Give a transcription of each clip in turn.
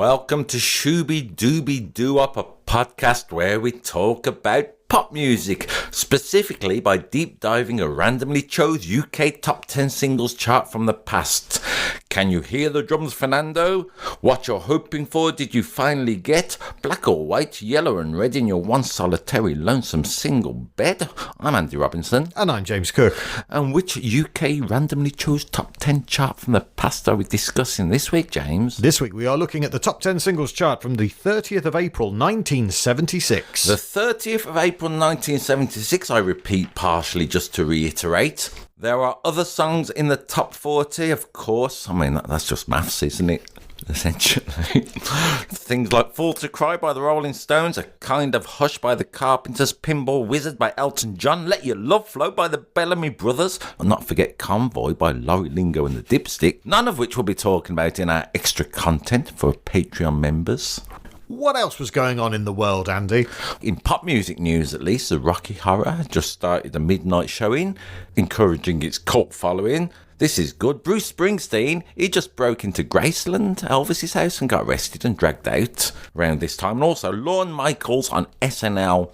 welcome to Shooby Dooby Doo-Up, a podcast where we talk about pop music, specifically by deep diving a randomly chose UK top 10 singles chart from the past. Can you hear the drums, Fernando? What you're hoping for did you finally get? Black or white, yellow and red in your one solitary lonesome single bed? I'm Andy Robinson. And I'm James Cook. And which UK randomly chose top 10 chart from the past are we discussing this week, James? This week we are looking at the top 10 singles chart from the 30th of April 1976. The 30th of April 1976, I repeat partially just to reiterate. There are other songs in the top 40, of course. I mean, that's just maths, isn't it? Essentially. Things like Fall to Cry by the Rolling Stones, A Kind of Hush by the Carpenters, Pinball Wizard by Elton John, Let Your Love Flow by the Bellamy Brothers, and not forget Convoy by Laurie Lingo and the Dipstick, none of which we'll be talking about in our extra content for Patreon members. What else was going on in the world, Andy? In pop music news, at least, the Rocky Horror just started a midnight showing, encouraging its cult following. This is good. Bruce Springsteen, he just broke into Graceland, Elvis's house, and got arrested and dragged out around this time. And also, Lorne Michaels on SNL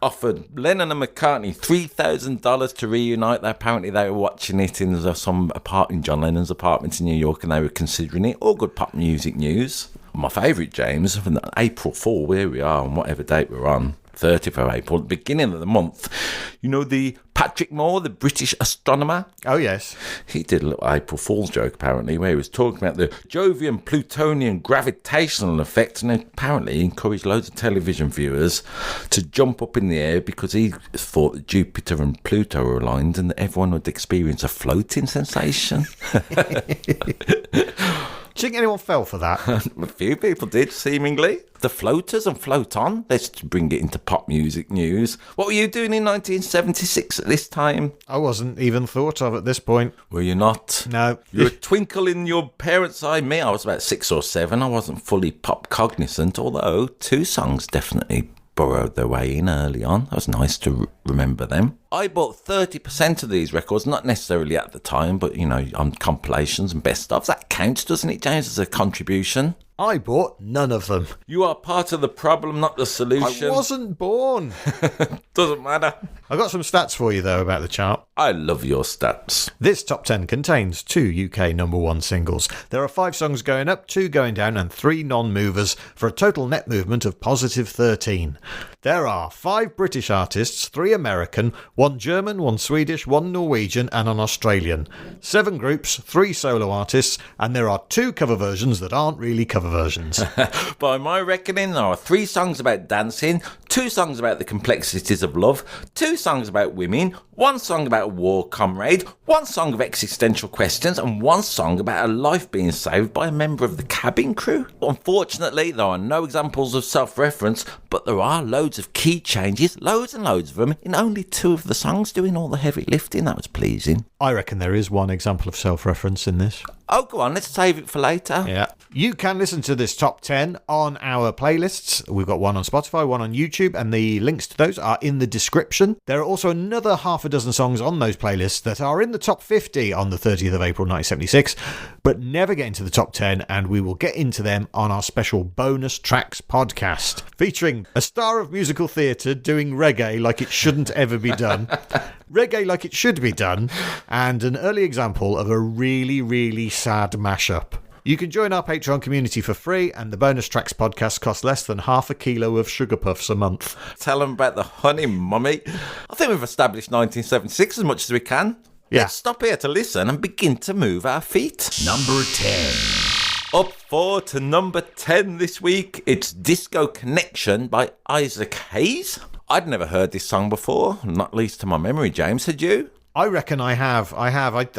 offered Lennon and McCartney $3,000 to reunite. Apparently, they were watching it in some apartment, John Lennon's apartment in New York, and they were considering it. All good pop music news. My favourite, James, from April 4, where we are, on whatever date we're on, 30th of April, beginning of the month. You know the Patrick Moore, the British astronomer? Oh, yes. He did a little April Fool's joke, apparently, where he was talking about the Jovian-Plutonian gravitational effect, and apparently he encouraged loads of television viewers to jump up in the air because he thought that Jupiter and Pluto were aligned and that everyone would experience a floating sensation. Do you think anyone fell for that? A few people did, seemingly. The Floaters and Float On. Let's bring it into pop music news. What were you doing in 1976 at this time? I wasn't even thought of at this point. Were you not? No. You were a twinkle in your parents' eye. Me, I was about 6 or 7. I wasn't fully pop cognizant, although 2 songs definitely burrowed their way in early on. That was nice to remember them. I bought 30% of these records, not necessarily at the time, but, you know, on compilations and best ofs. That counts, doesn't it, James, as a contribution? I bought none of them. You are part of the problem, not the solution. I wasn't born. Doesn't matter. I got some stats for you, though, about the chart. I love your stats. This top 10 contains 2 UK number 1 singles. There are 5 songs going up, 2 going down, and 3 non-movers, for a total net movement of positive 13. There are 5 British artists, 3 American, 1 German, 1 Swedish, 1 Norwegian, and an Australian. 7 groups, 3 solo artists, and there are 2 cover versions that aren't really cover versions. By my reckoning, there are 3 songs about dancing, 2 songs about the complexities of love, 2 songs about women, 1 song about a war comrade, 1 song of existential questions, and 1 song about a life being saved by a member of the cabin crew. Unfortunately, there are no examples of self-reference, but there are loads of key changes, loads and loads of them, in only 2 of the songs doing all the heavy lifting. That was pleasing. I reckon there is 1 example of self-reference in this. Oh, go on, let's save it for later. Yeah. You can listen to this top 10 on our playlists. We've got 1 on Spotify, 1 on YouTube, and the links to those are in the description. There are also another half a dozen songs on those playlists that are in the top 50 on the 30th of April 1976, but never get into the top 10, and we will get into them on our special bonus tracks podcast, featuring a star of musical theatre doing reggae like it shouldn't ever be done, reggae like it should be done, and an early example of a really, really sad mashup. You can join our Patreon community for free, and the bonus tracks podcast costs less than half a kilo of sugar puffs a month. Tell them about the honey, mummy. I think we've established 1976 as much as we can. Yeah. Let's stop here to listen and begin to move our feet. Number 10. Up 4 to number 10 this week, it's Disco Connection by Isaac Hayes. I'd never heard this song before, not least to my memory, James. Had you? I reckon I have. I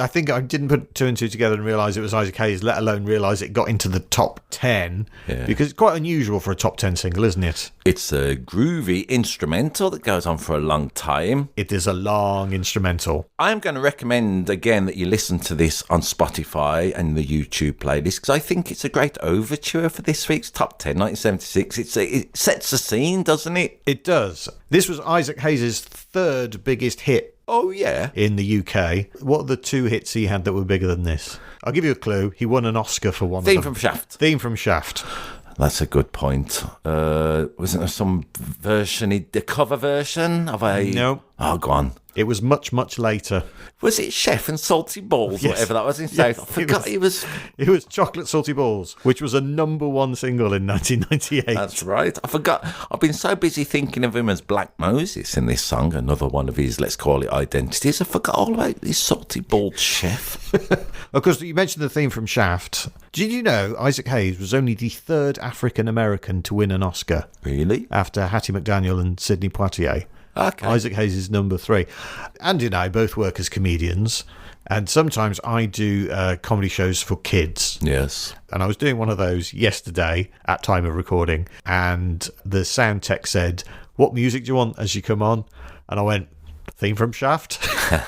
think I didn't put 2 and 2 together and realise it was Isaac Hayes, let alone realise it got into the top 10. Yeah. Because it's quite unusual for a top 10 single, isn't it? It's a groovy instrumental that goes on for a long time. It is a long instrumental. I'm going to recommend, again, that you listen to this on Spotify and the YouTube playlist, because I think it's a great overture for this week's top 10, 1976. It sets the scene, doesn't it? It does. This was Isaac Hayes' 3rd biggest hit. Oh, yeah. In the UK. What are the 2 hits he had that were bigger than this? I'll give you a clue. He won an Oscar for one Theme of them. from Shaft. Theme from Shaft. That's a good point. Wasn't there some version, the cover version of a... No. Oh, go on. It was much, much later. Was it Chef and Salty Balls, Yes. whatever that was in Yes, South? I forgot it was... It was Chocolate Salty Balls, which was a #1 single in 1998. That's right. I forgot. I've been so busy thinking of him as Black Moses in this song, another one of his, let's call it, identities. I forgot all about this Salty Balled Chef. Of course, you mentioned the theme from Shaft. Did you know Isaac Hayes was only the third African-American to win an Oscar? Really? After Hattie McDaniel and Sidney Poitier. Okay. Isaac Hayes is number 3. Andy and I both work as comedians, and sometimes I do comedy shows for kids. Yes. And I was doing one of those yesterday at time of recording, and the sound tech said, "What music do you want as you come on?" And I went, "Theme from Shaft."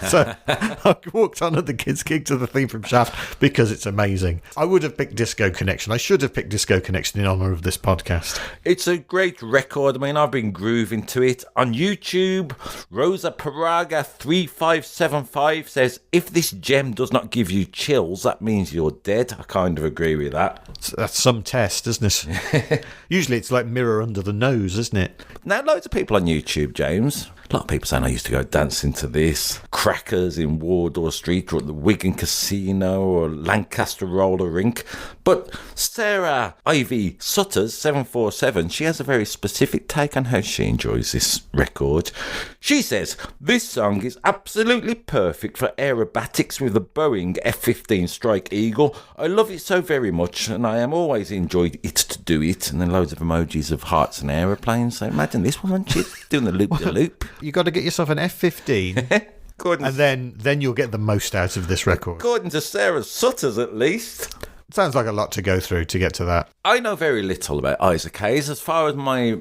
So I walked on at the kids' gig to the theme from Shaft because it's amazing. I would have picked Disco Connection. I should have picked Disco Connection in honour of this podcast. It's a great record. I mean, I've been grooving to it. On YouTube, Rosa Paraga 3575 says, "If this gem does not give you chills, that means you're dead." I kind of agree with that. That's some test, isn't it? Usually it's like Mirror Under the Nose, isn't it? Now, loads of people on YouTube, James. A lot of people saying I used to go dancing to this. Crackers in Wardour Street or at the Wigan Casino or Lancaster Roller Rink. But Sarah Ivy Sutters 747, she has a very specific take on how she enjoys this record. She says, "This song is absolutely perfect for aerobatics with the Boeing F-15 Strike Eagle. I love it so very much and I am always enjoyed it to do it." And then loads of emojis of hearts and aeroplanes. So imagine this one, she's doing the loop-de-loop. You got to get yourself an F-15 and then you'll get the most out of this record. According to Sarah Sutters, at least. Sounds like a lot to go through to get to that. I know very little about Isaac Hayes. As far as my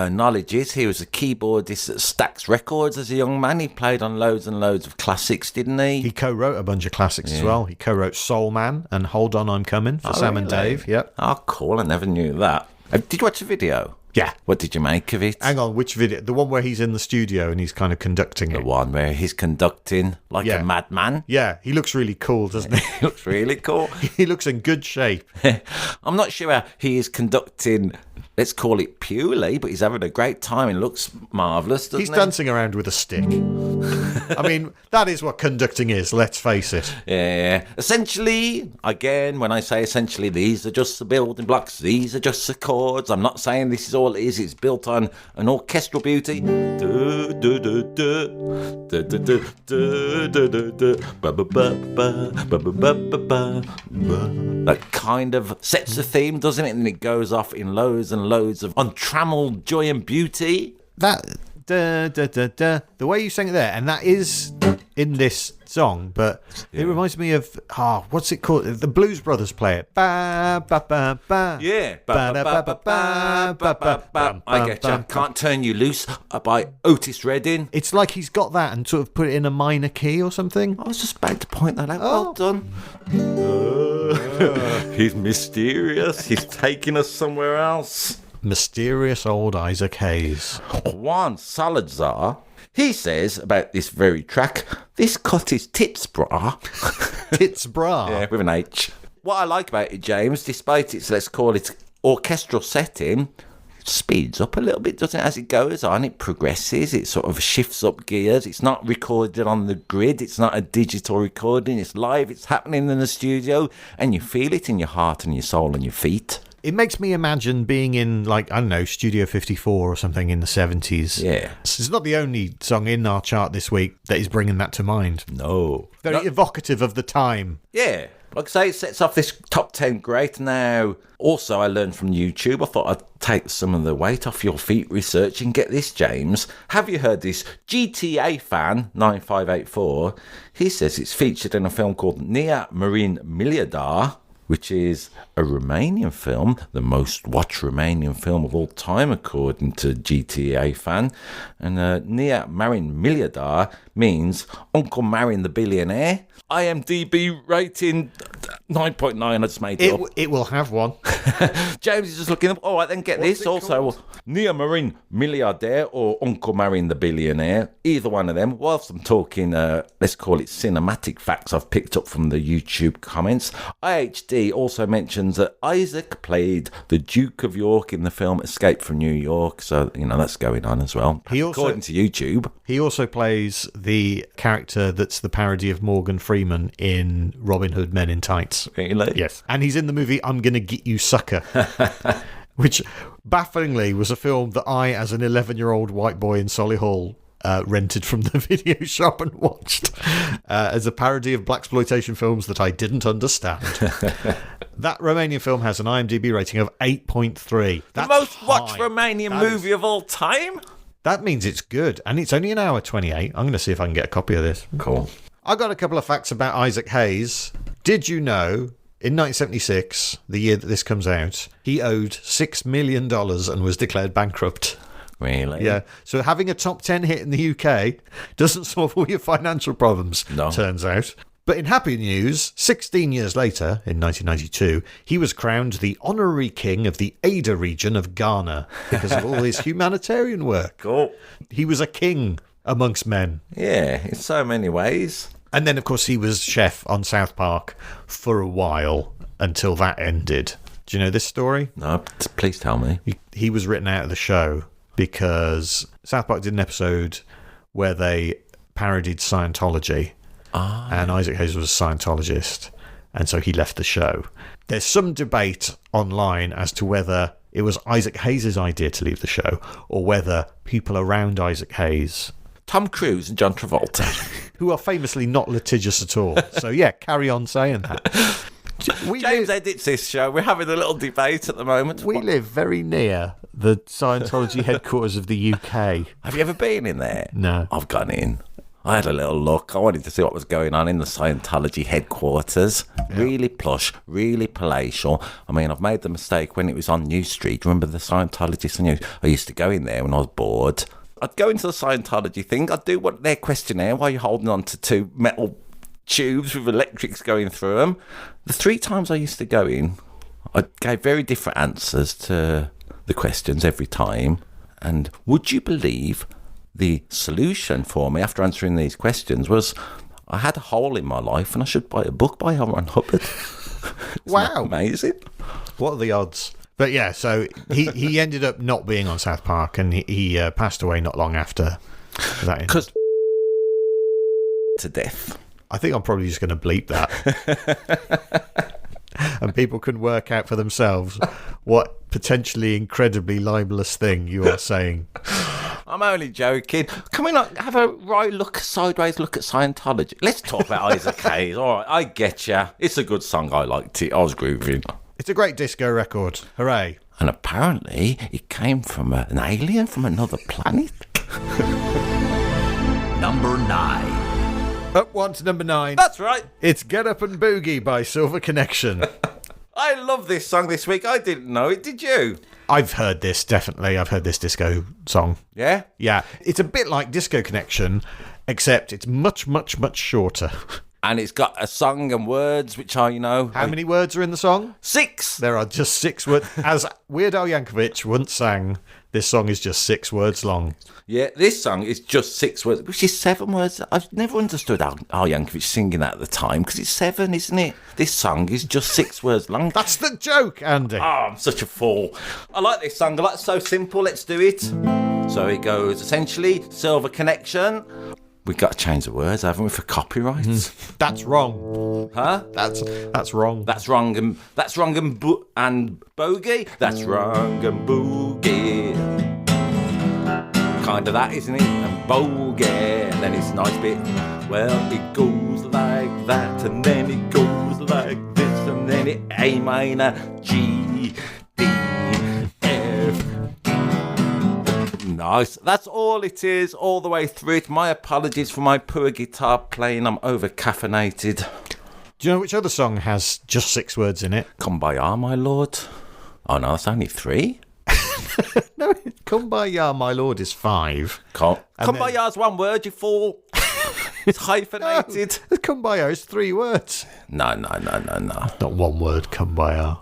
knowledge is, he was a keyboardist at Stax Records as a young man. He played on loads and loads of classics, didn't he? He co-wrote a bunch of classics as well. He co-wrote Soul Man and Hold On, I'm Coming for Sam and Dave. Yep. Oh, cool. I never knew that. Did you watch the video? Yeah. What did you make of it? Hang on, which video? The one where he's in the studio and he's kind of conducting The it. one where he's conducting like a madman. Yeah, he looks really cool, doesn't he? He looks really cool. He looks in good shape. I'm not sure how he is conducting, let's call it purely, but he's having a great time and looks marvellous, doesn't he? He's dancing around with a stick. I mean, that is what conducting is, let's face it. Yeah. Essentially, again, when I say essentially, these are just the building blocks. These are just the chords. I'm not saying this is all it is. It's built on an orchestral beauty. That kind of sets the theme, doesn't it? And it goes off in loads and loads of untrammeled joy and beauty. That the way you sang it there, and that is in this song, but it reminds me of what's it called? The Blues Brothers play it. Ba ba ba ba. Yeah. I get you. Can't Turn You Loose by Otis Redding. It's like he's got that and sort of put it in a minor key or something. I was just about to point that out. Well done. He's mysterious. He's taking us somewhere else. Mysterious old Isaac Hayes. Juan Salazar, he says about this very track, "This cut is tits bra." Tits bra. Yeah, with an H. What I like about it, James, despite its, let's call it, orchestral setting, it speeds up a little bit, doesn't it? As it goes on, it progresses, it sort of shifts up gears. It's not recorded on the grid, it's not a digital recording, it's live, it's happening in the studio, and you feel it in your heart and your soul and your feet. It makes me imagine being in, like, I don't know, Studio 54 or something in the 70s. Yeah. It's not the only song in our chart this week that is bringing that to mind. No. Very evocative of the time. Yeah. Like I say, it sets off this top 10 great. Now, also, I learned from YouTube. I thought I'd take some of the weight off your feet researching. Get this, James. Have you heard this? GTA fan, 9584, he says it's featured in a film called Nia Marin Miliardar, which is a Romanian film, the most watched Romanian film of all time, according to GTA fan. And Nia Marin Miliardar means Uncle Marin the Billionaire. IMDb rating 9.9, I just made it up. It will have one. James is just looking up. All right, then get this. Also, Nia Marin Milliardaire or Uncle Marin the Billionaire. Either one of them. Whilst I'm talking, let's call it cinematic facts I've picked up from the YouTube comments. IHD IMDb also mentions that Isaac played the Duke of York in the film Escape from New York. So, that's going on as well. According to YouTube. He also plays the character that's the parody of Morgan Freeman in Robin Hood Men in Tights. Really? Yes. And he's in the movie I'm Gonna Get You Sucker. Which, bafflingly, was a film that I, as an 11-year-old white boy in Solihull, rented from the video shop and watched as a parody of blaxploitation films that I didn't understand. That Romanian film has an IMDb rating of 8.3. The most watched Romanian movie of all time? That means it's good, and it's only an hour 28. I'm going to see if I can get a copy of this. Cool. I got a couple of facts about Isaac Hayes. Did you know... In 1976, the year that this comes out, he owed $6 million and was declared bankrupt. Really? Yeah. So having a top 10 hit in the UK doesn't solve all your financial problems, turns out. But in happy news, 16 years later, in 1992, he was crowned the honorary king of the Ada region of Ghana because of all his humanitarian work. Cool. He was a king amongst men. Yeah, in so many ways. And then, of course, he was chef on South Park for a while until that ended. Do you know this story? No, please tell me. He was written out of the show because South Park did an episode where they parodied Scientology. And Isaac Hayes was a Scientologist. And so he left the show. There's some debate online as to whether it was Isaac Hayes' idea to leave the show or whether people around Isaac Hayes... Tom Cruise and John Travolta. Who are famously not litigious at all. So, yeah, carry on saying that. James edits this show. We're having a little debate at the moment. We live very near the Scientology headquarters of the UK. Have you ever been in there? No. I've gone in. I had a little look. I wanted to see what was going on in the Scientology headquarters. Yeah. Really plush, really palatial. I mean, I've made the mistake when it was on New Street. Remember the Scientology? I used to go in there when I was bored. I'd go into the Scientology thing. I'd do their questionnaire while you're holding on to two metal tubes with electrics going through them. The 3 times I used to go in, I gave very different answers to the questions every time. And would you believe the solution for me after answering these questions was I had a hole in my life and I should buy a book by Ron Hubbard. Wow. Amazing. What are the odds? But yeah, so he ended up not being on South Park and he passed away not long after that. Because to death. I think I'm probably just going to bleep that. And people can work out for themselves what potentially incredibly libelous thing you are saying. I'm only joking. Can we not have a sideways look at Scientology? Let's talk about Isaac Hayes. All right, I get ya. It's a good song. I liked it. I was grooving. It's a great disco record. Hooray. And apparently it came from an alien from another planet. Number 9. Up one to number 9. That's right. It's Get Up and Boogie by Silver Connection. I love this song this week. I didn't know it. Did you? I've heard this, definitely. I've heard this disco song. Yeah? Yeah. It's a bit like Disco Connection, except it's much, much, much shorter. And it's got a song and words, which are, How many words are in the song? 6. There are just 6 words. As Weird Al Yankovic once sang, this song is just 6 words long. Yeah, this song is just 6 words, which is 7 words. I've never understood Al Yankovic singing that at the time, because it's 7, isn't it? This song is just 6 words long. That's the joke, Andy. Oh, I'm such a fool. I like this song. I like So Simple. Let's do it. So it goes, essentially, Silver Connection. We've got to change the words, haven't we, for copyright? That's wrong. Huh? That's wrong. That's wrong and and bogey. That's wrong and boogie. Kind of that, isn't it? And bogey. And then it's a nice bit. Well, it goes like that, and then it goes like this, and then it A minor, G, D, F. Nice. That's all it is, all the way through it. My apologies for my poor guitar playing. I'm over-caffeinated. Do you know which other song has just 6 words in it? Kumbaya, my lord. Oh, no, that's only 3. No, Kumbaya, my lord is 5. Kumbaya's 1 word, you fool. It's hyphenated. No, Kumbaya is 3 words. No. Not 1 word, Kumbaya.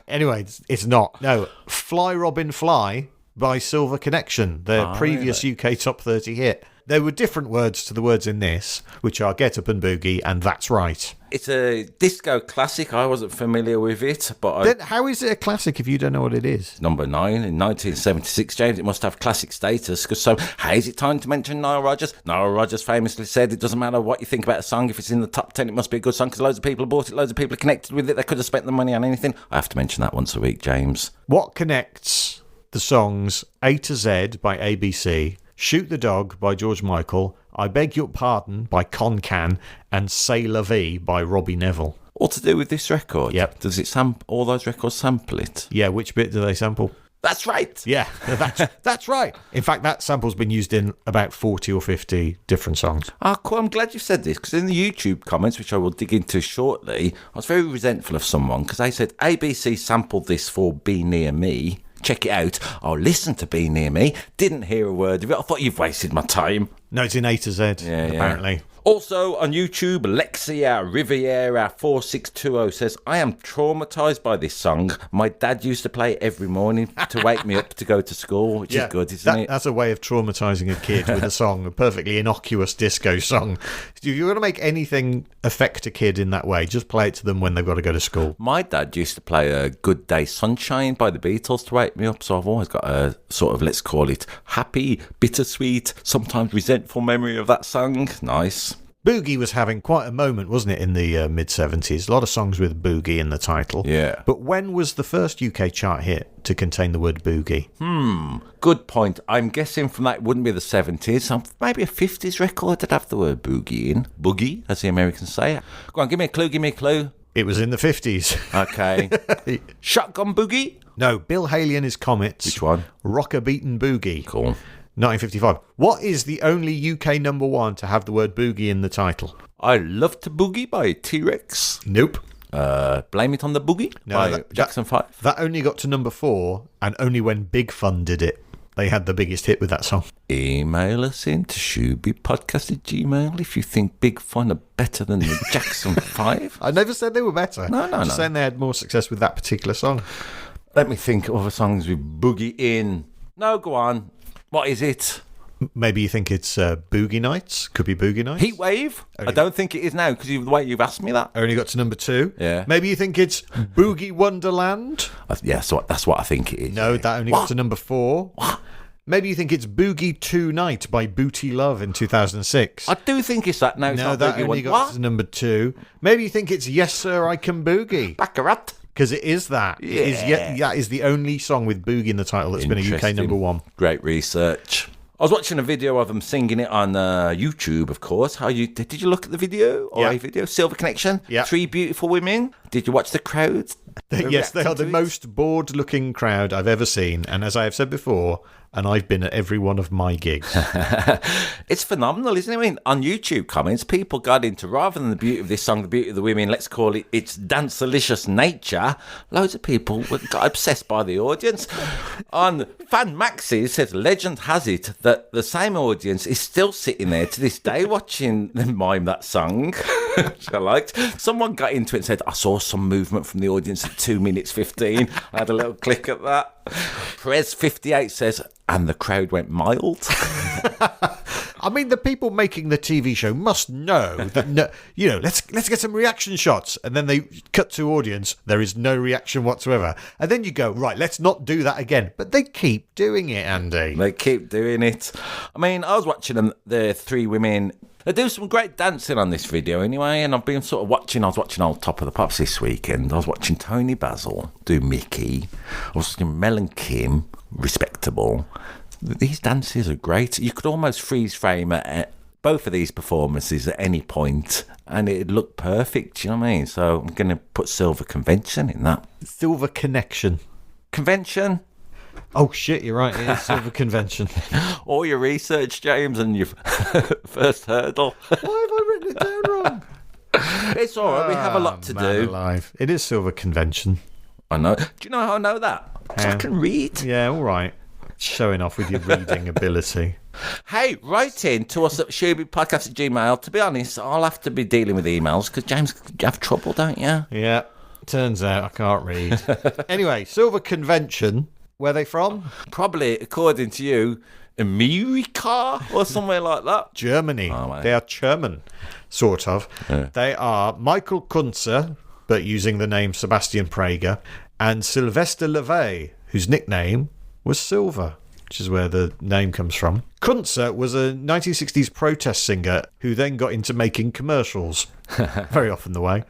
Anyway, it's not. No, Fly Robin Fly by Silver Connection, their previous UK Top 30 hit. There were different words to the words in this, which are Get Up and Boogie and That's Right. It's a disco classic. I wasn't familiar with it, but Then how is it a classic if you don't know what it is? number 9 in 1976, James. It must have classic status. Because hey, is it time to mention Nile Rodgers? Nile Rodgers famously said, "It doesn't matter what you think about a song. If it's in the top 10, it must be a good song because loads of people have bought it, loads of people are connected with it. They could have spent the money on anything." I have to mention that once a week, James. What connects the songs A to Z by ABC, Shoot the Dog by George Michael, I Beg Your Pardon by Con Can, and Say La Vie by Robbie Neville? All to do with this record? Yep. Does it all those records sample it? Yeah, which bit do they sample? That's right. Yeah, that's right. In fact, that sample's been used in about 40 or 50 different songs. Ah, cool. I'm glad you said this because in the YouTube comments, which I will dig into shortly, I was very resentful of someone because they said ABC sampled this for Be Near Me. Check it out. I'll listen to Be Near Me. Didn't hear a word of it. I thought you've wasted my time. No, it's in A to Z, apparently. Yeah. Also on YouTube, Lexia Riviera 4620 says, "I am traumatised by this song. My dad used to play it every morning to wake me up to go to school," which is good, isn't it? That's a way of traumatising a kid with a song, a perfectly innocuous disco song. If you're going to make anything affect a kid in that way, just play it to them when they've got to go to school. My dad used to play a Good Day Sunshine by the Beatles to wake me up, so I've always got a sort of, let's call it, happy, bittersweet, sometimes resentful memory of that song. Nice. Boogie was having quite a moment, wasn't it, in the mid-70s? A lot of songs with boogie in the title. Yeah. But when was the first UK chart hit to contain the word boogie? Good point. I'm guessing from that it wouldn't be the 70s. Maybe a 50s record that'd have the word boogie in. Boogie, as the Americans say. Go on, give me a clue. It was in the 50s. Okay. Shotgun Boogie? No, Bill Haley and his Comets. Which one? Rocker Beatin' Boogie. Cool. 1955. What is the only UK number one to have the word boogie in the title? I Love to Boogie by T-Rex. Nope. Blame It on the Boogie by Jackson 5. That only got to number 4, and only when Big Fun did it. They had the biggest hit with that song. Email us in to shoobypodcast@gmail if you think Big Fun are better than the Jackson 5. I never said they were better. No. Just saying they had more success with that particular song. Let me think of other songs with Boogie in. No, go on. What is it? Maybe you think it's Boogie Nights? Could be Boogie Nights? Heatwave? I don't think it is now because the way you've asked me that. Only got to number 2. Yeah. Maybe you think it's Boogie Wonderland? Yeah, so that's what I think it is. No, that only got to number 4. What? Maybe you think it's Boogie Tonight by Booty Love in 2006. I do think it's that now. It's No, not that Boogie only One. got to number 2. Maybe you think it's Yes Sir, I Can Boogie. Baccarat. Because it is that. Yeah. That is the only song with boogie in the title that's been a UK Interesting. number 1. Great research. I was watching a video of them singing it on YouTube, of course. Did you look at the video? Or a video? Silver Connection? Yeah. 3 beautiful women. Did you watch the crowd? Yes, they are the most bored-looking crowd I've ever seen. And as I have said before, and I've been at every one of my gigs. It's phenomenal, isn't it? I mean, on YouTube comments, people got into, rather than the beauty of this song, the beauty of the women, let's call it its dancelicious nature. Loads of people got obsessed by the audience. On Fan Maxi says, legend has it that the same audience is still sitting there to this day watching them mime that song, which I liked. Someone got into it and said, I saw some movement from the audience at 2 minutes 15. I had a little click at that. Prez58 says, and the crowd went mild. I mean, the people making the TV show must know that, let's get some reaction shots. And then they cut to audience. There is no reaction whatsoever. And then you go, right, let's not do that again. But they keep doing it, Andy. They keep doing it. I mean, I was watching them, the 3 women. They do some great dancing on this video anyway, and I've been sort of watching, I was watching old Top of the Pops this weekend. I was watching Tony Basil do Mickey. I was watching Mel and Kim, respectable. These dances are great. You could almost freeze frame at both of these performances at any point, and it'd look perfect, you know what I mean? So I'm going to put Silver Convention in that. Silver Connection. Convention? Oh, shit, you're right. It is Silver Convention. All your research, James, and your first hurdle. Why have I written it down wrong? It's all right. We have a lot to do. Alive. It is Silver Convention. I know. Do you know how I know that? 'Cause I can read. Yeah, all right. Showing off with your reading ability. Hey, write in to us at shoobypodcast@gmail. To be honest, I'll have to be dealing with emails because, James, you have trouble, don't you? Yeah. Turns out I can't read. Anyway, Silver Convention. Where are they from? Probably, according to you, America or somewhere like that. Germany. Oh, mate. They are German, sort of. Yeah. They are Michael Kunze, but using the name Sebastian Prager, and Sylvester Levay, whose nickname was Silver, which is where the name comes from. Kunze was a 1960s protest singer who then got into making commercials. Very often the way.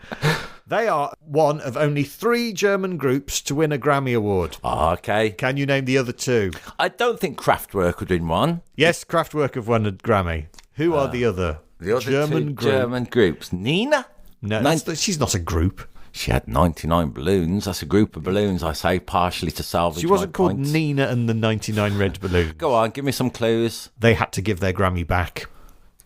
They are one of only 3 German groups to win a Grammy Award. Okay. Can you name the other 2? I don't think Kraftwerk would win one. Yes, Kraftwerk have won a Grammy. Who are the other? The other German two group. German groups. Nina? No, she's not a group. She had 99 balloons. That's a group of balloons, I say, partially to salvage She wasn't my called points. Nina and the 99 Red Balloons. Go on, give me some clues. They had to give their Grammy back.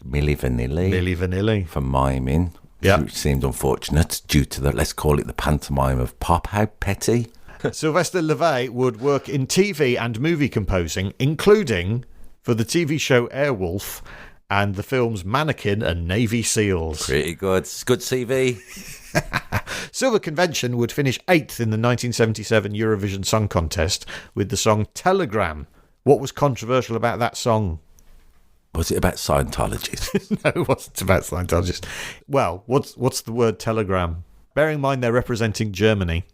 Milli Vanilli. Milli Vanilli. For miming. Yeah. Which seemed unfortunate due to the, let's call it the pantomime of pop. How petty. Sylvester Levay would work in TV and movie composing, including for the TV show Airwolf and the films Mannequin and Navy SEALs. Pretty good. Good CV. Silver Convention would finish 8th in the 1977 Eurovision Song Contest with the song Telegram. What was controversial about that song? Was it about Scientologists? No, it wasn't about Scientologists. Well, what's the word telegram? Bearing in mind they're representing Germany.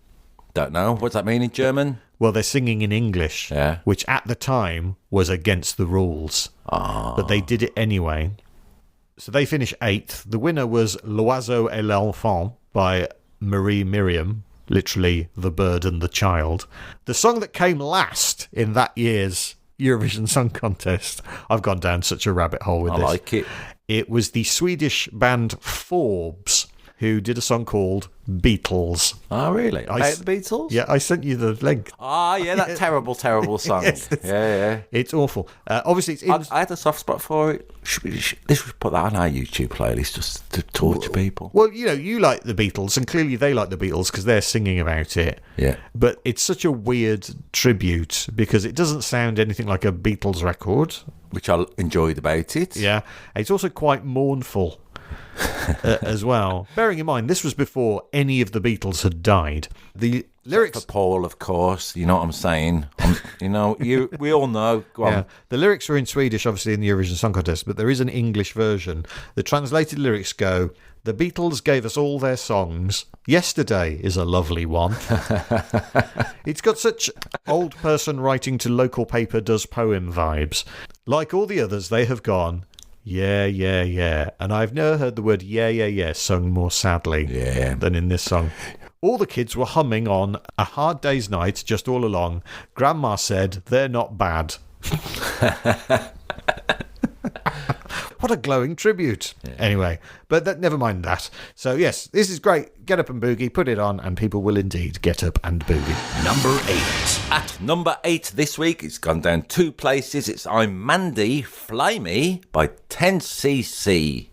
Don't know. What does that mean in German? Well, they're singing in English, Yeah. which at the time was against the rules. But they did it anyway. So they finished 8th. The winner was L'Oiseau et l'Enfant by Marie Miriam, literally the bird and the child. The song that came last in that year's Eurovision Song Contest. I've gone down such a rabbit hole with I this. like it. It was the Swedish band Forbes who did a song called Beatles. Oh, really? About the Beatles? Yeah, I sent you the link. Ah, yeah, that terrible song. Yes, yeah. It's awful. Obviously, it's in... I had a soft spot for it. Let's put that on our YouTube playlist just to torture people. Well, you like the Beatles, and clearly they like the Beatles because they're singing about it. Yeah. But it's such a weird tribute because it doesn't sound anything like a Beatles record. Which I enjoyed about it. Yeah. It's also quite mournful as well. Bearing in mind, this was before any of the Beatles had died. The lyrics... For Paul, of course. You know what I'm saying? We all know. Go on. Yeah. The lyrics are in Swedish, obviously, in the Eurovision Song Contest, but there is an English version. The translated lyrics go, "The Beatles gave us all their songs. Yesterday is a lovely one." It's got such old person writing to local paper does poem vibes. Like all the others, they have gone, yeah, yeah, yeah. And I've never heard the word yeah, yeah, yeah sung more sadly than in this song. All the kids were humming on A Hard Day's Night just all along. Grandma said, they're not bad. What a glowing tribute. Yeah. Anyway, but never mind that. So, yes, this is great. Get up and boogie, put it on, and people will indeed get up and boogie. Number 8. At number 8 this week, it's gone down 2 places. It's I'm Mandy, Fly Me by 10cc.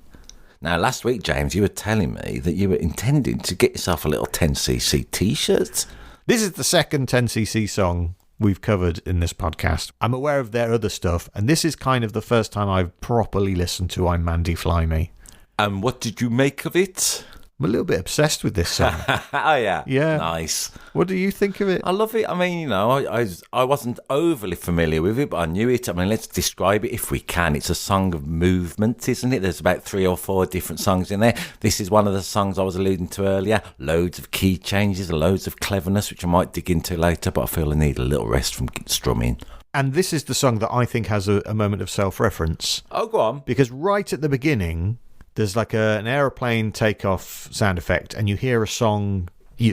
Now, last week, James, you were telling me that you were intending to get yourself a little 10cc t-shirt. This is the second 10cc song we've covered in this podcast. I'm aware of their other stuff, and this is kind of the first time I've properly listened to I'm Mandy, Fly Me. And what did you make of it? I'm a little bit obsessed with this song. Oh, yeah. Yeah. Nice. What do you think of it? I love it. I mean, I wasn't overly familiar with it, but I knew it. I mean, let's describe it if we can. It's a song of movement, isn't it? There's about 3 or 4 different songs in there. This is one of the songs I was alluding to earlier. Loads of key changes, loads of cleverness, which I might dig into later, but I feel I need a little rest from strumming. And this is the song that I think has a moment of self-reference. Oh, go on. Because right at the beginning, there's like an aeroplane takeoff sound effect, and you hear a song,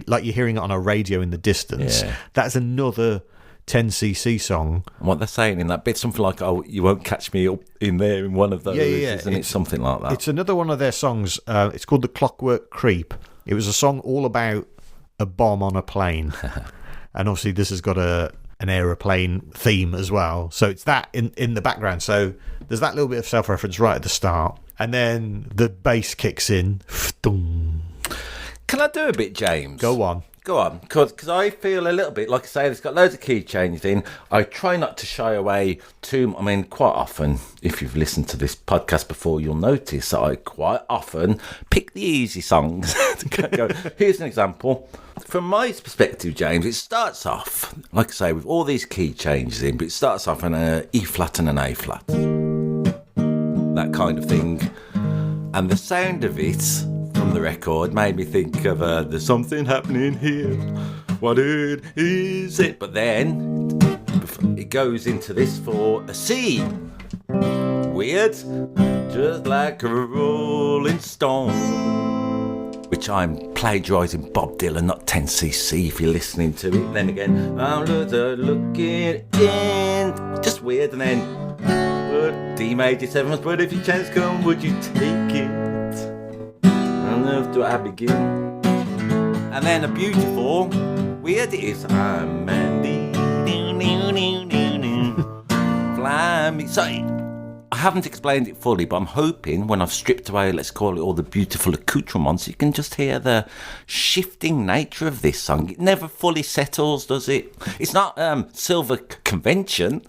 like you're hearing it on a radio in the distance. Yeah. That's another 10cc song. And what they're saying in that bit, something like, oh, you won't catch me up in there in one of those, isn't it? Something like that. It's another one of their songs. It's called The Clockwork Creep. It was a song all about a bomb on a plane. And obviously this has got an aeroplane theme as well. So it's that in the background. So there's that little bit of self-reference right at the start. And then the bass kicks in. Can I do a bit, James? Go on. go on, because I feel a little bit, like I say, it's got loads of key changes in. I try not to shy away too, I mean, quite often, if you've listened to this podcast before, you'll notice that I quite often pick the easy songs. Here's an example. From my perspective, James, it starts off, like I say, with all these key changes in, but it starts off in an E flat and an A flat. That kind of thing. And the sound of it from the record made me think of there's something happening here. What is it? But then it goes into this for a C. Weird. Just like a rolling stone. Which I'm plagiarising Bob Dylan, not 10cc if you're listening to it. Then again, I'm looking in. Just weird. And then D major 7th, but if your chance come, would you take it? And then do I begin? And then a beautiful, weird it is. I'm Mandy. Fly me. So I haven't explained it fully, but I'm hoping when I've stripped away, let's call it all the beautiful accoutrements, you can just hear the shifting nature of this song. It never fully settles, does it? It's not Silver Convention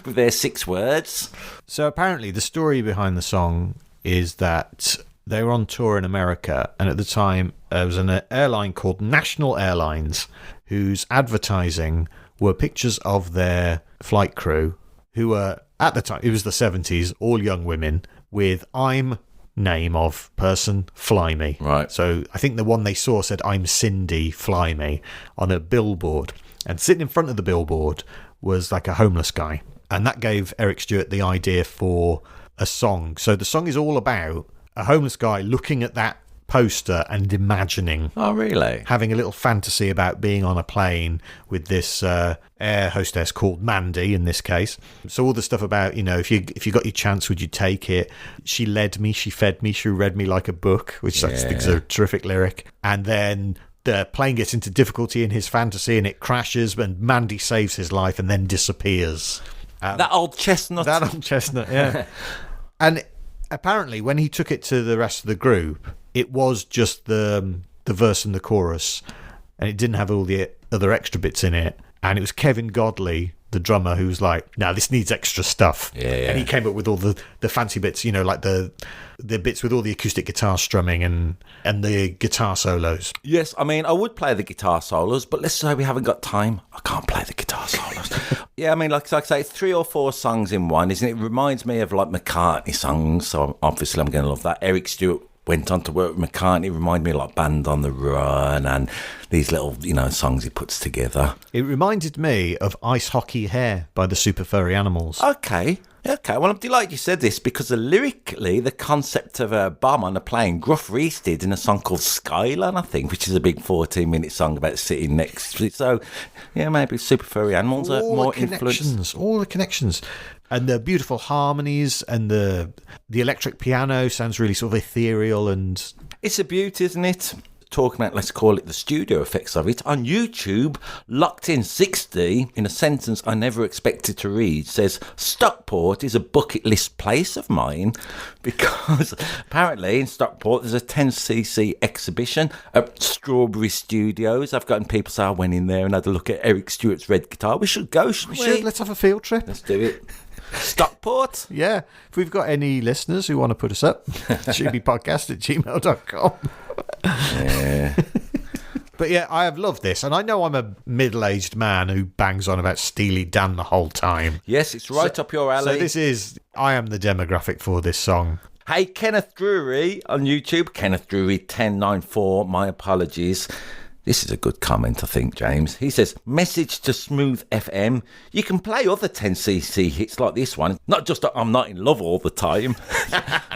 with their 6 words. So apparently the story behind the song is that they were on tour in America, and at the time there was an airline called National Airlines whose advertising were pictures of their flight crew who were, at the time, it was the 70s, all young women with I'm name of person, fly me. Right. So I think the one they saw said I'm Cindy, fly me on a billboard. And sitting in front of the billboard was like a homeless guy. And that gave Eric Stewart the idea for a song. So the song is all about a homeless guy looking at that poster and imagining. Oh, really? Having a little fantasy about being on a plane with this air hostess called Mandy in this case. So all the stuff about, you know, if you got your chance, would you take it? She led me, she fed me, she read me like a book, which I just think is a terrific lyric. And then the plane gets into difficulty in his fantasy and it crashes and Mandy saves his life and then disappears. That old chestnut. That old chestnut, yeah. And apparently when he took it to the rest of the group, it was just the verse and the chorus, and it didn't have all the other extra bits in it. And it was Kevin Godley, the drummer, who was like, "No, this needs extra stuff." Yeah. And he came up with all the fancy bits, you know, like the bits with all the acoustic guitar strumming and the guitar solos. Yes, I mean, I would play the guitar solos, but let's say we haven't got time. I can't play the guitar solos. Yeah, I mean, like I say, it's 3 or 4 songs in one, isn't it? It reminds me of like McCartney songs, so obviously I'm going to love that. Eric Stewart went on to work with McCartney, reminded me of like Band on the Run and these little, you know, songs he puts together. It reminded me of Ice Hockey Hair by the Super Furry Animals. Okay, well, I'm delighted you said this because lyrically, the concept of a bomb on a plane, Gruff Rhys did in a song called Skyline, I think, which is a big 14-minute song about sitting next to it. So, yeah, maybe Super Furry Animals are more influenced. All the connections. And the beautiful harmonies and the electric piano sounds really sort of ethereal and... It's a beauty, isn't it? Talking about, let's call it the studio effects of it. On YouTube, Locked in 60, in a sentence I never expected to read, says, Stockport is a bucket list place of mine because apparently in Stockport there's a 10cc exhibition at Strawberry Studios. I've gotten people say I went in there and had a look at Eric Stewart's red guitar. We should go, shouldn't we? Let's have a field trip. Let's do it. Stockport? Yeah. If we've got any listeners who want to put us up, shoobypodcast@gmail.com. Yeah. But yeah, I have loved this. And I know I'm a middle-aged man who bangs on about Steely Dan the whole time. Yes, it's right up your alley. So I am the demographic for this song. Hey, Kenneth Drury on YouTube. Kenneth Drury 1094. My apologies. This is a good comment, I think, James. He says, message to Smooth FM. You can play other 10cc hits like this one. Not just that I'm not in love all the time.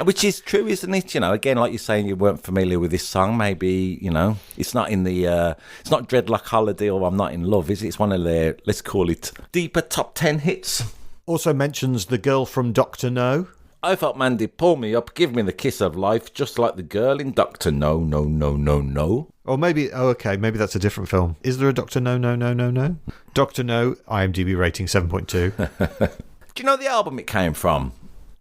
Which is true, isn't it? You know, again, like you're saying, you weren't familiar with this song. Maybe, you know, it's not in the, it's not Dreadlock Holiday or I'm Not in Love, is it? It's one of their, let's call it, deeper top 10 hits. Also mentions the girl from Dr. No. I felt Mandy pull me up, give me the kiss of life, just like the girl in Dr. No, no, no, no, no. Or maybe, maybe that's a different film. Is there a Dr. No, no, no, no, no? Dr. No, IMDb rating 7.2. Do you know the album it came from?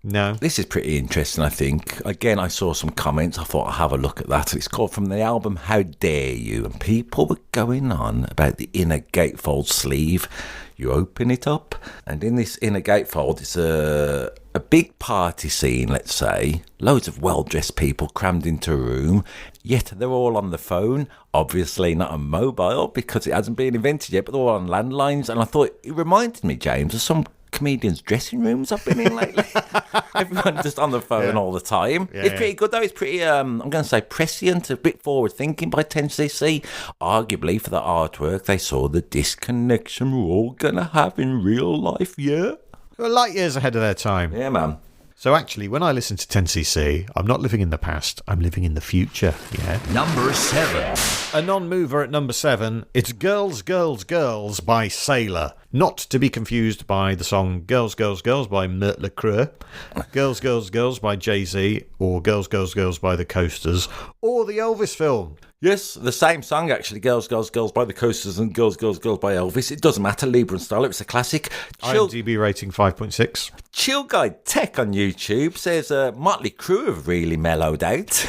No. This is pretty interesting, I think. Again, I saw some comments. I thought I'd have a look at that. It's called from the album How Dare You? And people were going on about the inner gatefold sleeve. You open it up, and in this inner gatefold, it's a big party scene, let's say. Loads of well-dressed people crammed into a room, yet they're all on the phone. Obviously not on mobile, because it hasn't been invented yet, but they're all on landlines. And I thought, it reminded me, James, of some comedians' dressing rooms I've been in lately. Everyone just on the phone all the time. It's pretty good, though. It's pretty, I'm going to say prescient, a bit forward-thinking by 10cc. Arguably, for the artwork, they saw the disconnection we're all going to have in real life, yeah? Well, light years ahead of their time. Yeah, man. So actually, when I listen to 10cc, I'm not living in the past, I'm living in the future, yeah? Number 7. A non-mover at number 7, it's Girls, Girls, Girls by Sailor. Not to be confused by the song Girls, Girls, Girls by Mötley Crüe, Girls, Girls, Girls by Jay-Z, or Girls, Girls, Girls by the Coasters, or the Elvis film. Yes, the same song, actually. Girls, Girls, Girls by the Coasters and Girls, Girls, Girls by Elvis. It doesn't matter, Libra and Style, it's a classic. IMDb rating 5.6. Chill Guy Tech on YouTube says Mötley Crüe have really mellowed out.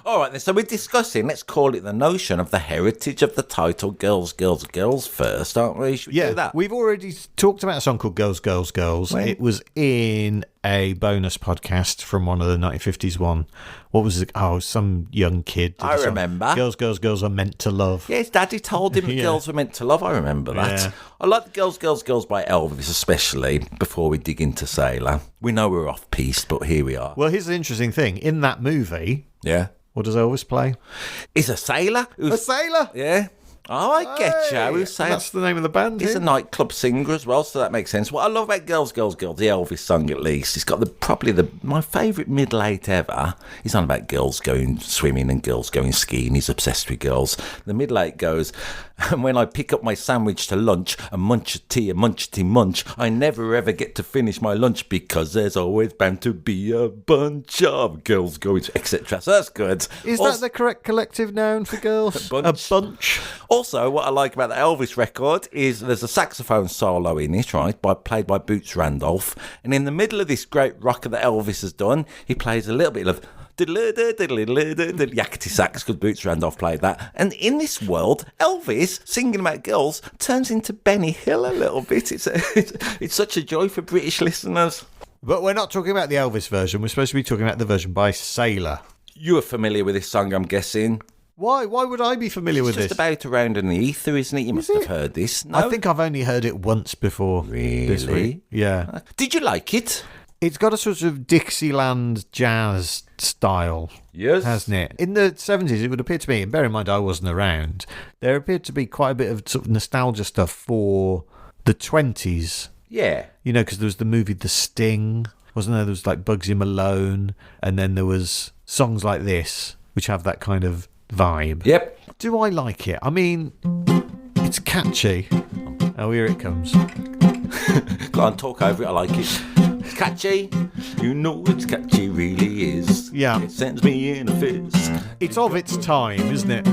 All right, then, so we're discussing, let's call it the notion of the heritage of the title Girls, Girls, Girls first, aren't we? Should we do that? We've already talked about a song called Girls, Girls, Girls. When? It was in a bonus podcast from one of the 1950s one. What was it? Oh, some young kid. I remember. Girls, Girls, Girls are meant to love. Yes, Daddy told him the girls were meant to love. I remember that. Yeah. I like the Girls, Girls, Girls by Elvis, especially before we dig into Sailor. We know we're off piste, but here we are. Well, here's the interesting thing. In that movie, Yeah. what does Elvis play? Is a sailor? A sailor. Yeah. Oh, I get you. Who's saying? That's the name of the band. He's here. a nightclub singer as well, so that makes sense. What I love about Girls, Girls, Girls, the Elvis song at least, it's got my favourite middle eight ever. He's on about girls going swimming and girls going skiing. He's obsessed with girls. The middle eight goes, and when I pick up my sandwich to lunch, a munch of tea, a munchety munch, I never ever get to finish my lunch because there's always bound to be a bunch of girls going, etc. So that's good. Is that the correct collective noun for girls? A bunch. Also, what I like about the Elvis record is there's a saxophone solo in it, right, played by Boots Randolph. And in the middle of this great rocker that Elvis has done, he plays a little bit of yakety sax, because Boots Randolph played that. And in this world, Elvis singing about girls turns into Benny Hill a little bit. It's such a joy for British listeners. But we're not talking about the Elvis version. We're supposed to be talking about the version by Sailor. You are familiar with this song, I'm guessing. Why? Why would I be familiar with It's this? just about around in the ether, isn't it? You must have heard this. No? I think I've only heard it once before. This Really? week. Yeah. Did you like it? It's got a sort of Dixieland jazz style, Yes. hasn't it? In the 70s, it would appear to me, and bear in mind I wasn't around, there appeared to be quite a bit of sort of nostalgia stuff for the 20s. Yeah. You know, because there was the movie The Sting, wasn't there? There was like Bugsy Malone, and then there was songs like this, which have that kind of vibe. Yep. Do I like it? I mean, it's catchy. Oh, here it comes. Go on, talk over it. I like it. It's catchy. You know it's catchy, really is. Yeah. It sends me in a fizz. It's of its time, isn't it?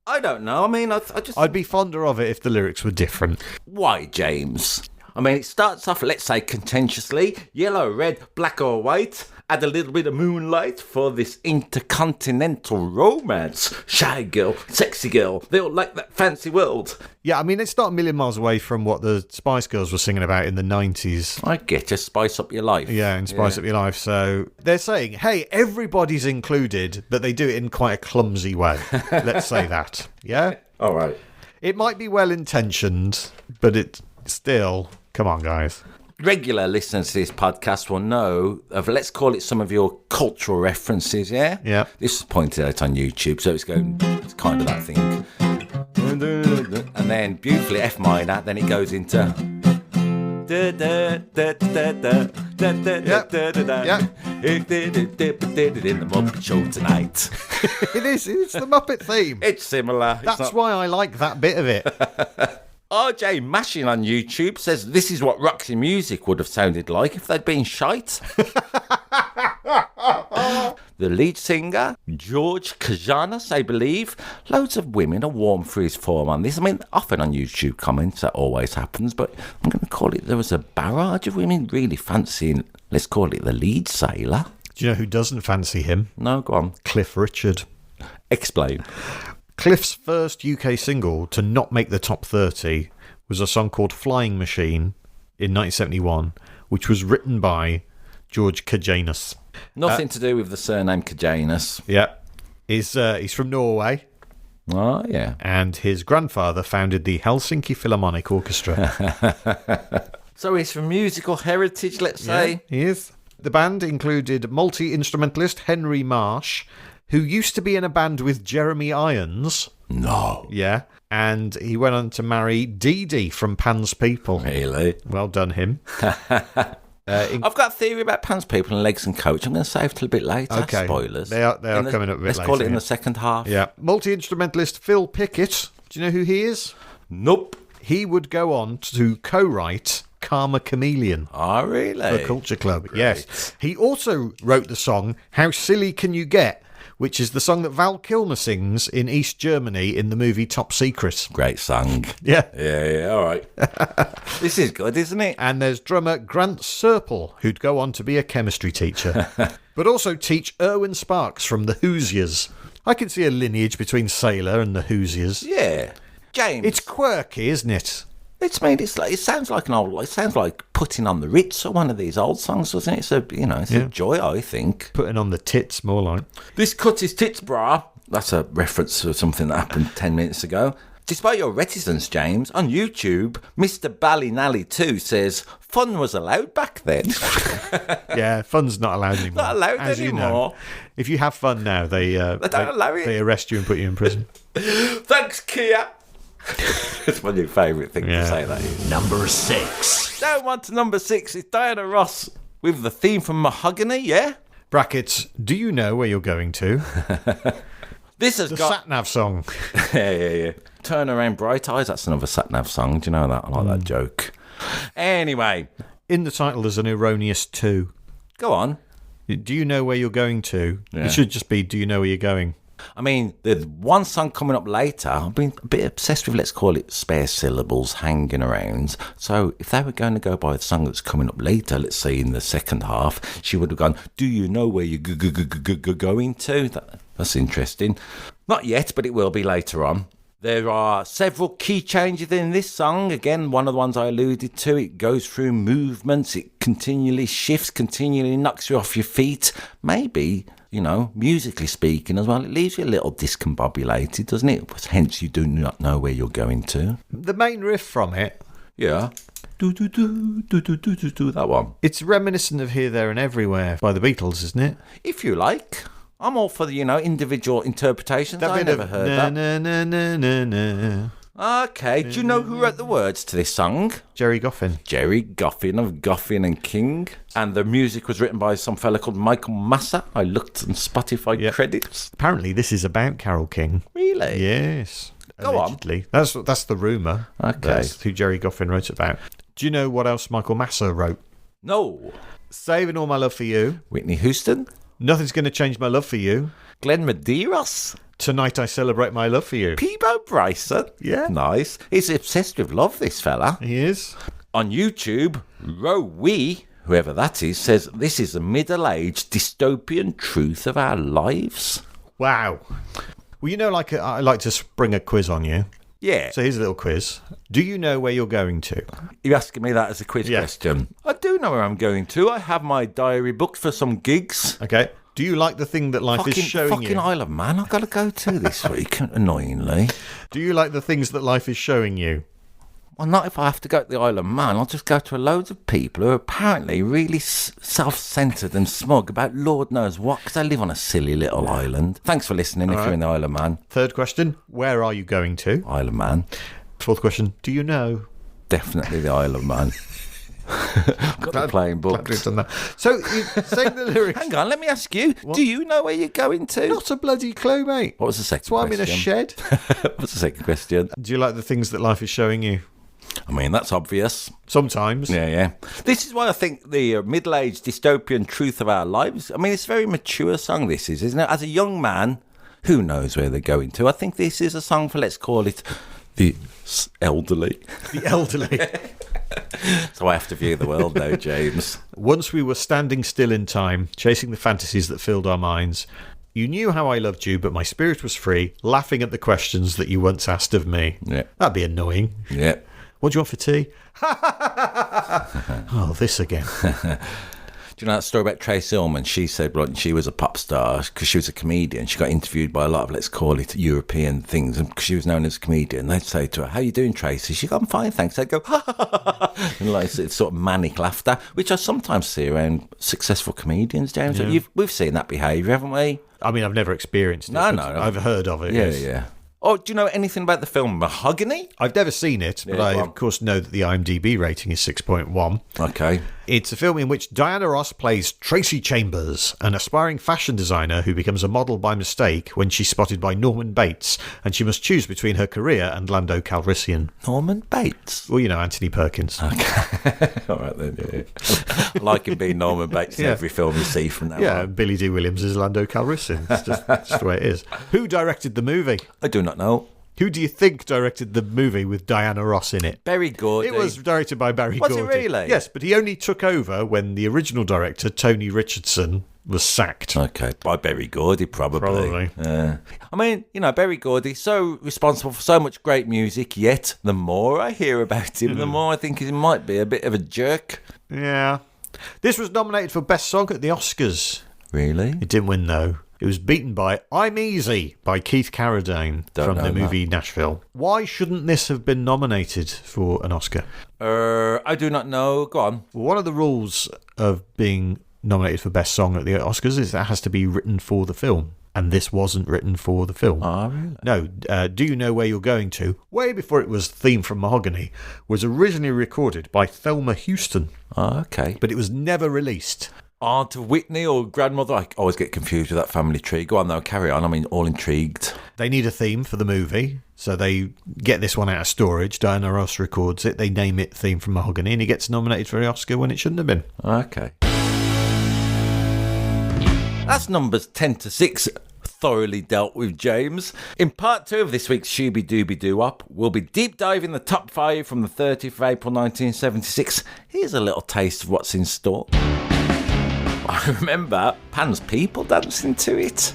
I don't know. I mean, I just... I'd be fonder of it if the lyrics were different. Why, James? I mean, it starts off, let's say, contentiously. Yellow, red, black or white. Add a little bit of moonlight for this intercontinental romance. Shy girl, sexy girl, they all like that fancy world. Yeah, I mean, it's not a million miles away from what the Spice Girls were singing about in the 90s. I get you, spice up your life. Yeah, and Spice Up Your Life. So they're saying, hey, everybody's included, but they do it in quite a clumsy way. Let's say that. Yeah? All right. It might be well-intentioned, but it still... Come on, guys. Regular listeners to this podcast will know of, let's call it, some of your cultural references, yeah? Yeah. This was pointed out on YouTube, so it's kind of that thing. And then beautifully F minor, then it goes into... In the Muppet Show tonight. It is. It's the Muppet theme. It's similar. That's why I like that bit of it. RJ Mashing on YouTube says this is what Roxy Music would have sounded like if they'd been shite. the lead singer, George Kajanis, I believe. Loads of women are warm for his form on this. I mean, often on YouTube comments, that always happens, but I'm going to call it, there was a barrage of women really fancying, let's call it the lead sailor. Do you know who doesn't fancy him? No, go on. Cliff Richard. Explain. Cliff's first UK single to not make the top 30 was a song called Flying Machine in 1971, which was written by George Kajanis. Nothing to do with the surname Kajanis. Yeah. He's from Norway. Oh, yeah. And his grandfather founded the Helsinki Philharmonic Orchestra. So he's from musical heritage, let's say. Yeah, he is. The band included multi-instrumentalist Henry Marsh, who used to be in a band with Jeremy Irons. No. Yeah. And he went on to marry Dee Dee from Pan's People. Really? Well done, him. I've got a theory about Pan's People and Legs and Coach. I'm going to save it till a bit later. Okay. Spoilers. They are coming up a bit Let's later. call it in the second half. Yeah. Multi-instrumentalist Phil Pickett. Do you know who he is? Nope. He would go on to co-write Karma Chameleon. Oh, really? The Culture Club. Great. Yes. He also wrote the song How Silly Can You Get, which is the song that Val Kilmer sings in East Germany in the movie Top Secret. Great song. Yeah. Yeah, all right. This is good, isn't it? And there's drummer Grant Serple, who'd go on to be a chemistry teacher, but also teach Erwin Sparks from the Hoosiers. I can see a lineage between Sailor and the Hoosiers. Yeah. James. It's quirky, isn't it? It's like it sounds like it sounds like Putting on the Ritz or one of these old songs, doesn't it? It's a joy, I think. Putting on the tits, more like. This cut his tits, brah. That's a reference to something that happened 10 minutes ago. Despite your reticence, James, on YouTube, Mr. Ballynally 2 says, fun was allowed back then. Yeah, fun's not allowed anymore. Not allowed As anymore. You know, if you have fun now, they don't allow it. They arrest you and put you in prison. Thanks, Kia. It's my new favourite thing to say, that is. Number 6. Down one to number 6 is Diana Ross with the theme from Mahogany, yeah? Brackets, do you know where you're going to? This has The got... Satnav song. Yeah. Turn Around Bright Eyes, that's another Satnav song. Do you know that? I like that joke. Anyway. In the title, there's an erroneous 2. Go on. Do you know where you're going to? Yeah. It should just be, do you know where you're going? I mean, there's one song coming up later. I've been a bit obsessed with, let's call it, spare syllables hanging around. So if they were going to go by the song that's coming up later, let's say in the second half, she would have gone, do you know where you're going to? That's interesting. Not yet, but it will be later on. There are several key changes in this song. Again, one of the ones I alluded to, it goes through movements, it continually shifts, continually knocks you off your feet. Maybe, musically speaking as well, it leaves you a little discombobulated, doesn't it? Hence, you do not know where you're going to. The main riff from it. Yeah. Do, that one. It's reminiscent of Here, There and Everywhere by the Beatles, isn't it? If you like. I'm all for the, individual interpretations. I never heard that. Na, na, na, na. Okay, do you know who wrote the words to this song? Jerry Goffin. Jerry Goffin of Goffin and King. And the music was written by some fella called Michael Massa. I looked on Spotify credits. Apparently this is about Carole King. Really? Yes. Go allegedly. On. That's the rumour. Okay. That's who Jerry Goffin wrote about. Do you know what else Michael Massa wrote? No. Saving All My Love for You. Whitney Houston. Nothing's Gonna Change My Love for You. Glenn Medeiros. Tonight I Celebrate My Love for You. Peebo Bryson. Yeah. Nice. He's obsessed with love, this fella. He is. On YouTube, Rowie, whoever that is, says this is the middle-aged dystopian truth of our lives. Wow. Well, I like to spring a quiz on you. Yeah. So here's a little quiz. Do you know where you're going to? You're asking me that as a quiz question. I do know where I'm going to. I have my diary booked for some gigs. Okay. Do you like the thing that life is showing you? Fucking Isle of Man I've got to go to this week, annoyingly. Do you like the things that life is showing you? Well, not if I have to go to the Isle of Man. I'll just go to loads of people who are apparently really self-centred and smug about Lord knows what, because I live on a silly little island. Thanks for listening if you're in the Isle of Man. Third question, where are you going to? Isle of Man. Fourth question, do you know? Definitely the Isle of Man. Got the playing books. Done that. So, saying the lyrics. Hang on, let me ask you. What? Do you know where you're going to? Not a bloody clue, mate. What was the second question? question? That's why I'm in a shed. What's the second question? Do you like the things that life is showing you? I mean, that's obvious. Sometimes. Yeah. This is why I think the middle-aged dystopian truth of our lives, I mean, it's a very mature song, this is, isn't it? As a young man, who knows where they're going to? I think this is a song for, let's call it, the elderly. The elderly. So I have to view the world now, James. Once we were standing still in time, chasing the fantasies that filled our minds. You knew how I loved you, but my spirit was free, laughing at the questions that you once asked of me. Yeah. That'd be annoying. Yeah. What do you want for tea? Oh, this again. Do you know that story about Tracy Ullman? She said when she was a pop star, because she was a comedian, she got interviewed by a lot of, let's call it, European things, and because she was known as a comedian, they'd say to her, how you doing, Tracy? She'd go, I'm fine, thanks. They'd go, ha, ha, ha, ha. And like, it's sort of manic laughter, which I sometimes see around successful comedians, James. Yeah. We've seen that behaviour, haven't we? I mean, I've never experienced it. No. I've heard of it. Yeah, yes. yeah. Oh, do you know anything about the film Mahogany? I've never seen it, but I, of course, know that the IMDb rating is 6.1. Okay. It's a film in which Diana Ross plays Tracy Chambers, an aspiring fashion designer who becomes a model by mistake when she's spotted by Norman Bates, and she must choose between her career and Lando Calrissian. Norman Bates? Well, you know, Anthony Perkins. Okay. All right, then. Yeah. I like him being Norman Bates in every film you see from now Yeah, on. Billy D. Williams is Lando Calrissian. It's just the way it is. Who directed the movie? I do not know. Who do you think directed the movie with Diana Ross in it? Very good. It was directed by Barry Was Gordy. it really? Yes, but he only took over when the original director, Tony Richardson, was sacked. Okay, by Berry Gordy, probably. Probably. I mean, you know, Berry Gordy, so responsible for so much great music, yet the more I hear about him, the more I think he might be a bit of a jerk. Yeah. This was nominated for Best Song at the Oscars. Really? It didn't win, though. It was beaten by I'm Easy by Keith Carradine from the movie Nashville. Why shouldn't this have been nominated for an Oscar? I do not know. Go on. Well, one of the rules of being nominated for Best Song at the Oscars is that it has to be written for the film. And this wasn't written for the film. Oh, really? No, Do You Know Where You're Going To, way before it was Theme from Mahogany, was originally recorded by Thelma Houston. Oh, okay. But it was never released. Aunt of Whitney or grandmother? I always get confused with that family tree. Go on, though. Carry on. I mean, all intrigued. They need a theme for the movie, so they get this one out of storage. Diana Ross records it. They name it Theme from Mahogany, and it gets nominated for the Oscar when it shouldn't have been. Okay. That's numbers 10 to 6. Thoroughly dealt with, James. In part 2 of this week's Shooby Dooby Doo-Up, we'll be deep diving the top 5 from the 30th of April 1976. Here's a little taste of what's in store. I remember Pan's People dancing to it.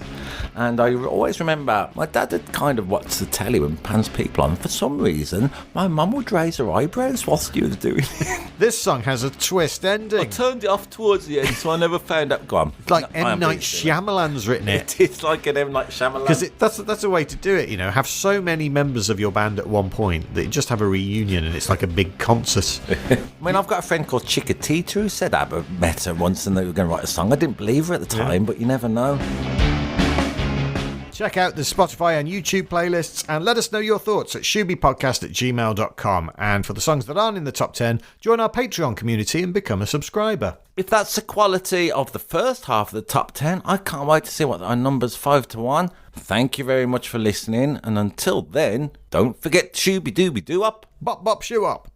And I always remember my dad had kind of watched the telly when Pan's People on. For some reason, my mum would raise her eyebrows whilst you were doing it. This song has a twist ending. I turned it off towards the end, so I never found out. Go on. It's like M. Night Shyamalan's written it. It's like an M. Night Shyamalan. Because that's a way to do it, you know. Have so many members of your band at one point that you just have a reunion and it's like a big concert. I mean, I've got a friend called Chickatita who said ABBA met her once and they were going to write a song. I didn't believe her at the time, but you never know. Check out the Spotify and YouTube playlists and let us know your thoughts at shoobypodcast@gmail.com. And for the songs that aren't in the top 10, join our Patreon community and become a subscriber. If that's the quality of the first half of the top 10, I can't wait to see what our numbers 5 to 1. Thank you very much for listening. And until then, don't forget Shooby Dooby Doo Up. Bop bop shoo up.